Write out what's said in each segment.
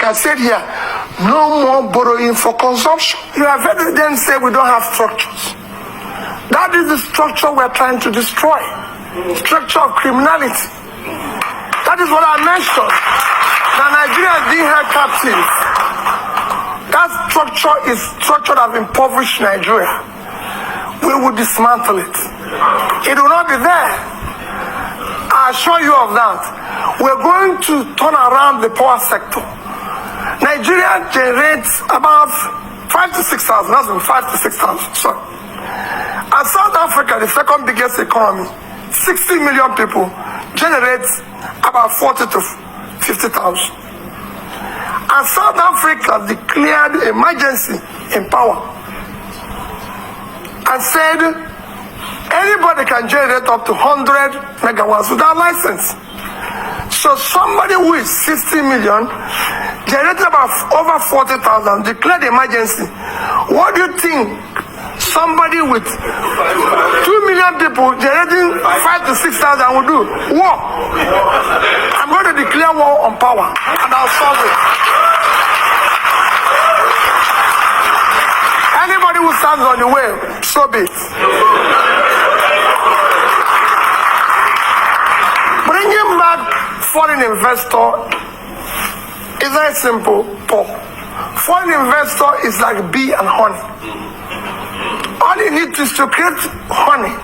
I said here, no more borrowing for consumption. You have heard them say we don't have structures. That is the structure we're trying to destroy. Structure of criminality. That is what I mentioned. That Nigeria is being held captive. That structure is structure that impoverished Nigeria. We will dismantle it. It will not be there. I assure you of that. We're going to turn around the power sector. Nigeria generates about 5,000 to 6,000. That's 5,000 to 6,000. Sorry. And South Africa, the second biggest economy, 60 million people, generates about 40,000 to 50,000. And South Africa declared emergency in power and said anybody can generate up to 100 megawatts without license. So somebody who is 60 million generated about over 40,000 declared emergency. What do you think somebody with 2 million people generating 5,000 to 6,000 will do? War. I'm going to declare war on power and I'll solve it. Anybody who stands on the way, so be it. Bringing back foreign investor is very simple, Paul. Foreign investor is like bee and honey. All you need is to create honey.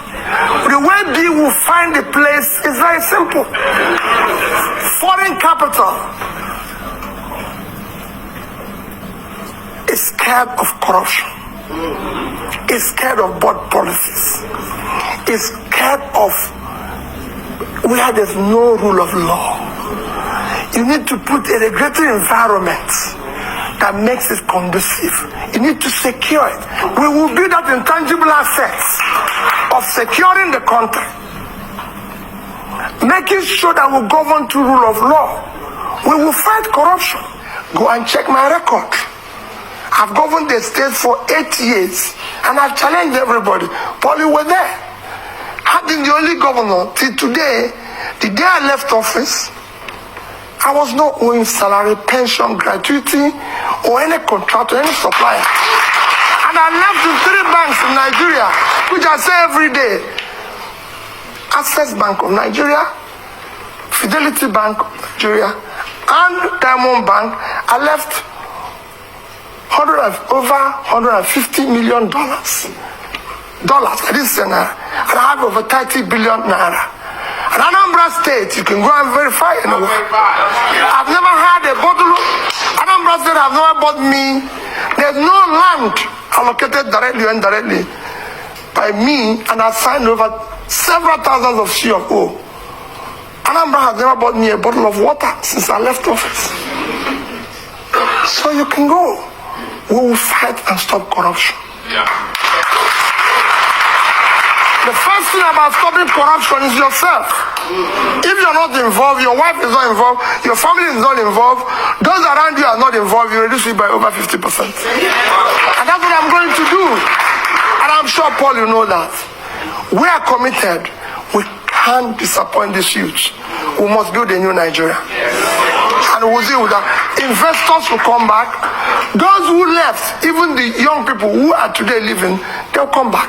The way bee will find the place is very simple. Foreign capital is scared of corruption, is scared of bad policies, is scared of where there's no rule of law. You need to put a regulatory environment that makes it conducive. You need to secure it. We will build that intangible assets of securing the country, making sure that we govern to rule of law. We will fight corruption. Go and check my record. I've governed the state for 8 years and I've challenged everybody. Paul, you were there. I've been the only governor till today. The day I left office, I was not owing salary, pension, gratuity, or any contract or any supplier. And I left the 3 banks in Nigeria, which I say every day. Access Bank of Nigeria, Fidelity Bank of Nigeria, and Diamond Bank. I left over $150 million. I didn't say naira. And I have over 30 billion naira. And Anambra State, you can go and verify anyway. I've never had a bottle. Anambra State have never bought me. There's no land allocated directly or indirectly by me, and I signed over several thousands of shares of O. Anambra has never bought me a bottle of water since I left office. So you can go. We will fight and stop corruption. Yeah. The first thing about stopping corruption is yourself. If you're not involved, your wife is not involved, your family is not involved, those around you are not involved, you reduce it by over 50%. And that's what I'm going to do. And I'm sure, Paul, you know that. We are committed. We can't disappoint these youths. We must build a new Nigeria. And we'll deal with that. Investors will come back. Those who left, even the young people who are today living, they'll come back.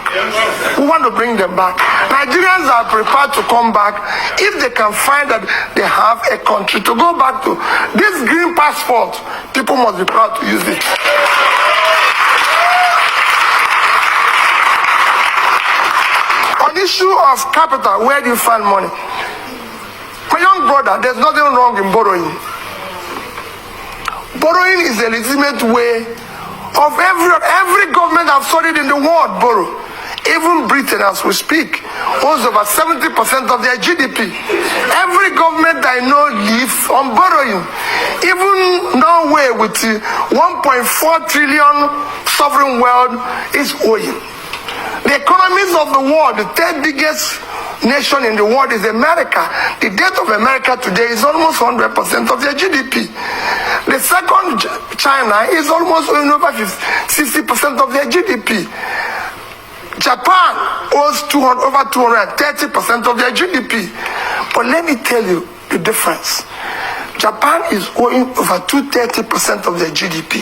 We want to bring them back. Nigerians are prepared to come back if they can find that they have a country to go back to. This green passport, people must be proud to use it. On the issue of capital, where do you find money? My young brother, there's nothing wrong in borrowing. Borrowing is a legitimate way of every government I've studied in the world borrow. Even Britain, as we speak, owns over 70% of their GDP. Every government I know lives on borrowing. Even Norway, with 1.4 trillion sovereign wealth, is owing. The economies of the world, the 3rd biggest nation in the world is America. The debt of America today is almost 100% of their GDP. The second, China, is almost over 60% of their GDP. Japan owes over 230% of their GDP. But let me tell you the difference. Japan is owing over 230% of their GDP.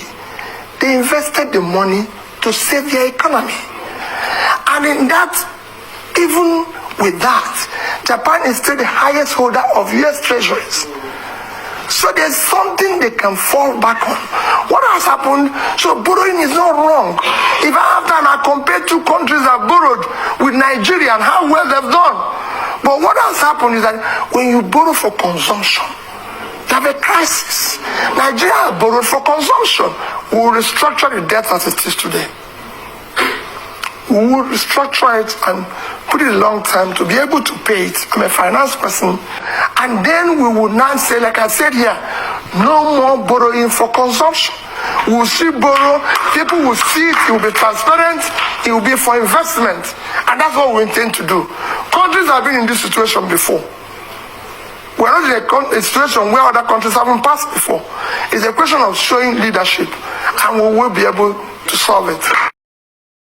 They invested the money to save their economy. And in that, even with that, Japan is still the highest holder of US treasuries. So there's something they can fall back on. What has happened? So borrowing is not wrong. If I have time, I compare two countries that borrowed with Nigeria and how well they've done. But what has happened is that when you borrow for consumption, you have a crisis. Nigeria borrowed for consumption. We will restructure the debt as it is today. We will restructure it and put it a long time to be able to pay it. I'm a finance person. And then we will now say, like I said here, no more borrowing for consumption. We will see borrow, people will see it, it will be transparent, it will be for investment. And that's what we intend to do. Countries have been in this situation before. We're not in a situation where other countries haven't passed before. It's a question of showing leadership, and we will be able to solve it.